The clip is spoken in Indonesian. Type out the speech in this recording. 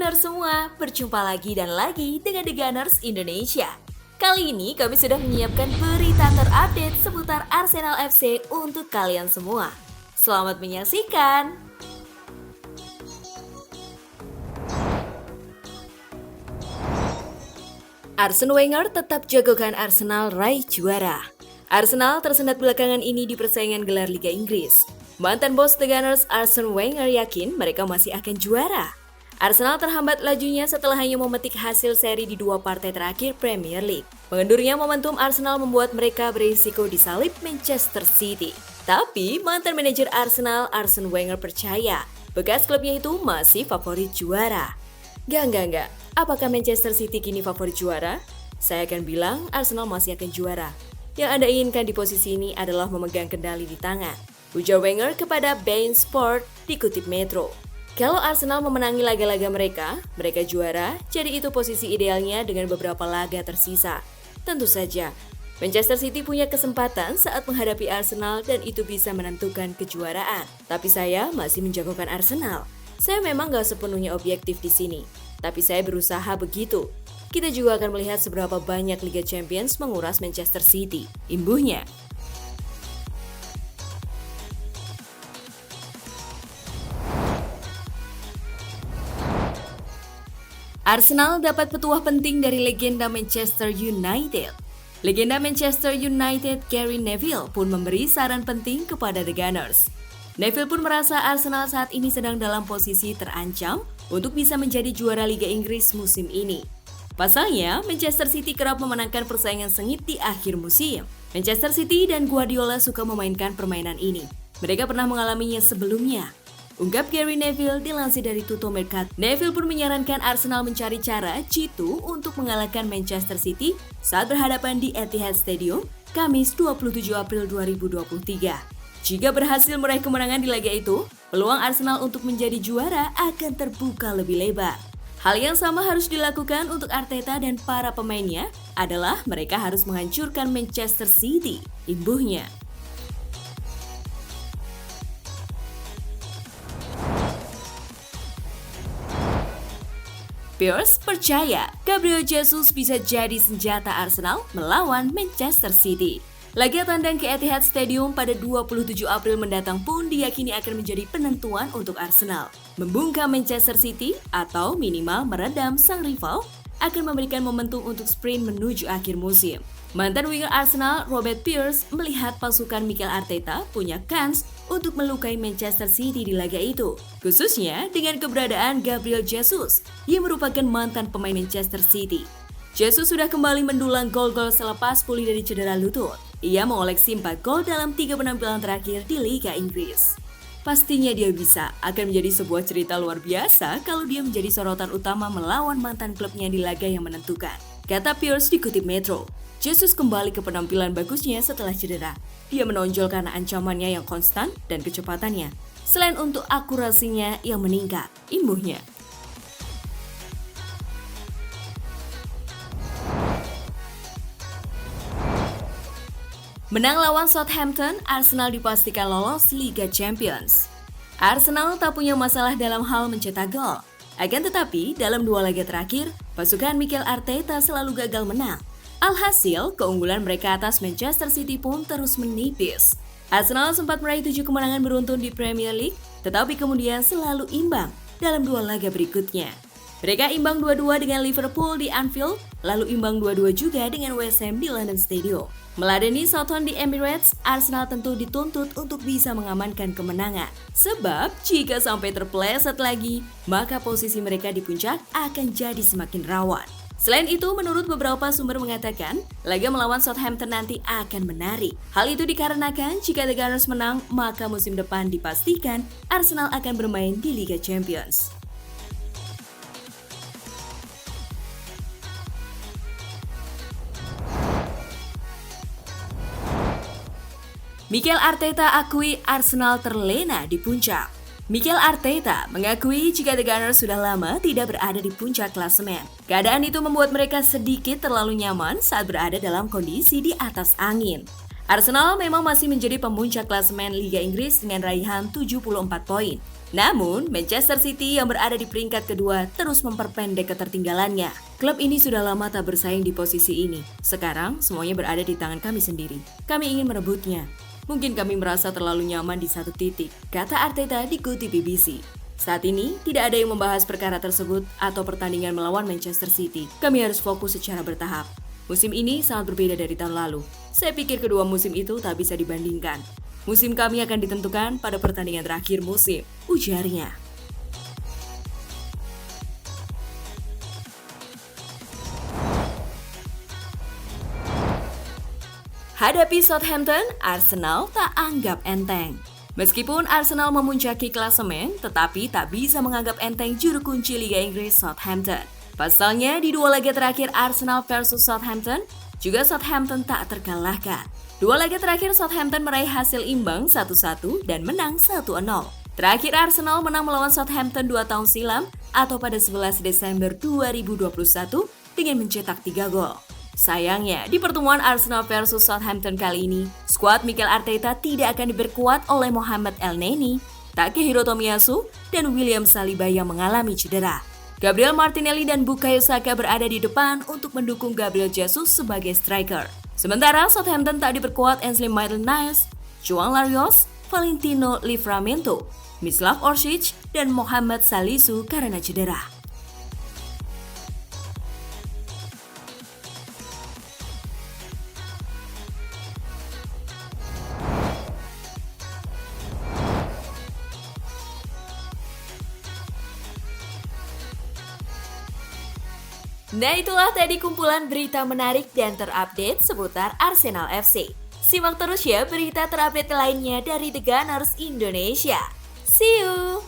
Gunners semua, berjumpa lagi dan lagi dengan The Gunners Indonesia. Kali ini kami sudah menyiapkan berita terupdate seputar Arsenal FC untuk kalian semua. Selamat menyaksikan! Arsene Wenger tetap jagokan Arsenal raih juara. Arsenal tersendat belakangan ini di persaingan gelar Liga Inggris. Mantan bos The Gunners Arsene Wenger yakin mereka masih akan juara. Arsenal terhambat lajunya setelah hanya memetik hasil seri di 2 partai terakhir Premier League. Mengendurnya momentum Arsenal membuat mereka berisiko disalip Manchester City. Tapi mantan manajer Arsenal Arsene Wenger percaya bekas klubnya itu masih favorit juara. Enggak. Apakah Manchester City kini favorit juara? Saya akan bilang Arsenal masih akan juara. Yang Anda inginkan di posisi ini adalah memegang kendali di tangan. Ujar Wenger kepada beIN Sport dikutip Metro. Kalau Arsenal memenangi laga-laga mereka juara, jadi itu posisi idealnya dengan beberapa laga tersisa. Tentu saja, Manchester City punya kesempatan saat menghadapi Arsenal dan itu bisa menentukan kejuaraan. Tapi saya masih menjagokan Arsenal. Saya memang gak sepenuhnya objektif di sini, tapi saya berusaha begitu. Kita juga akan melihat seberapa banyak Liga Champions menguras Manchester City. Imbuhnya. Arsenal dapat petuah penting dari legenda Manchester United. Legenda Manchester United Gary Neville pun memberi saran penting kepada The Gunners. Neville pun merasa Arsenal saat ini sedang dalam posisi terancam untuk bisa menjadi juara Liga Inggris musim ini. Pasalnya, Manchester City kerap memenangkan persaingan sengit di akhir musim. Manchester City dan Guardiola suka memainkan permainan ini. Mereka pernah mengalaminya sebelumnya. Ungkap Gary Neville dilansir dari Tutto Mercato. Neville pun menyarankan Arsenal mencari cara jitu untuk mengalahkan Manchester City saat berhadapan di Etihad Stadium, Kamis 27 April 2023. Jika berhasil meraih kemenangan di laga itu, peluang Arsenal untuk menjadi juara akan terbuka lebih lebar. Hal yang sama harus dilakukan untuk Arteta dan para pemainnya adalah mereka harus menghancurkan Manchester City. Imbuhnya. Piers percaya Gabriel Jesus bisa jadi senjata Arsenal melawan Manchester City. Laga tandang ke Etihad Stadium pada 27 April mendatang pun diyakini akan menjadi penentuan untuk Arsenal. Membungkam Manchester City atau minimal meredam sang rival akan memberikan momentum untuk sprint menuju akhir musim. Mantan winger Arsenal Robert Pires melihat pasukan Mikel Arteta punya kans untuk melukai Manchester City di laga itu, khususnya dengan keberadaan Gabriel Jesus yang merupakan mantan pemain Manchester City. Jesus sudah kembali mendulang gol-gol selepas pulih dari cedera lutut. Ia mengoleksi 4 gol dalam 3 penampilan terakhir di Liga Inggris. Pastinya dia bisa, akan menjadi sebuah cerita luar biasa kalau dia menjadi sorotan utama melawan mantan klubnya di laga yang menentukan. Kata Pires dikutip Metro. Jesus kembali ke penampilan bagusnya setelah cedera. Dia menonjol karena ancamannya yang konstan dan kecepatannya. Selain untuk akurasinya yang meningkat, imbuhnya. Menang lawan Southampton, Arsenal dipastikan lolos Liga Champions. Arsenal tak punya masalah dalam hal mencetak gol. Akan tetapi, dalam 2 laga terakhir, pasukan Mikel Arteta selalu gagal menang. Alhasil, keunggulan mereka atas Manchester City pun terus menipis. Arsenal sempat meraih 7 kemenangan beruntun di Premier League, tetapi kemudian selalu imbang dalam 2 laga berikutnya. Mereka imbang 2-2 dengan Liverpool di Anfield, lalu imbang 2-2 juga dengan West Ham di London Stadium. Meladeni Southampton di Emirates, Arsenal tentu dituntut untuk bisa mengamankan kemenangan. Sebab jika sampai terpeleset lagi, maka posisi mereka di puncak akan jadi semakin rawan. Selain itu, menurut beberapa sumber mengatakan, laga melawan Southampton nanti akan menarik. Hal itu dikarenakan jika The Gunners menang, maka musim depan dipastikan Arsenal akan bermain di Liga Champions. Mikel Arteta akui Arsenal terlena di puncak. Mikel Arteta mengakui jika The Gunners sudah lama tidak berada di puncak klasemen. Keadaan itu membuat mereka sedikit terlalu nyaman saat berada dalam kondisi di atas angin. Arsenal memang masih menjadi pemuncak klasemen Liga Inggris dengan raihan 74 poin. Namun, Manchester City yang berada di peringkat kedua terus memperpendek ketertinggalannya. Klub ini sudah lama tak bersaing di posisi ini. Sekarang, semuanya berada di tangan kami sendiri. Kami ingin merebutnya. Mungkin kami merasa terlalu nyaman di satu titik, kata Arteta dikutip BBC. Saat ini, tidak ada yang membahas perkara tersebut atau pertandingan melawan Manchester City. Kami harus fokus secara bertahap. Musim ini sangat berbeda dari tahun lalu. Saya pikir kedua musim itu tak bisa dibandingkan. Musim kami akan ditentukan pada pertandingan terakhir musim, ujarnya. Hadapi Southampton, Arsenal tak anggap enteng. Meskipun Arsenal memuncaki klasemen, tetapi tak bisa menganggap enteng juru kunci Liga Inggris Southampton. Pasalnya, di dua laga terakhir Arsenal versus Southampton, juga Southampton tak terkalahkan. Dua laga terakhir Southampton meraih hasil imbang 1-1 dan menang 1-0. Terakhir Arsenal menang melawan Southampton 2 tahun silam atau pada 11 Desember 2021 dengan mencetak 3 gol. Sayangnya, di pertemuan Arsenal versus Southampton kali ini, skuad Mikel Arteta tidak akan diperkuat oleh Mohamed Elneny, Takehiro Tomiyasu, dan William Saliba yang mengalami cedera. Gabriel Martinelli dan Bukayo Saka berada di depan untuk mendukung Gabriel Jesus sebagai striker. Sementara Southampton tak diperkuat Ainsley Maitland-Niles, João Larios, Valentino Livramento, Mislav Orsic, dan Mohamed Salisu karena cedera. Nah, itulah tadi kumpulan berita menarik dan terupdate seputar Arsenal FC. Simak terus ya berita terupdate lainnya dari The Gunners Indonesia. See you!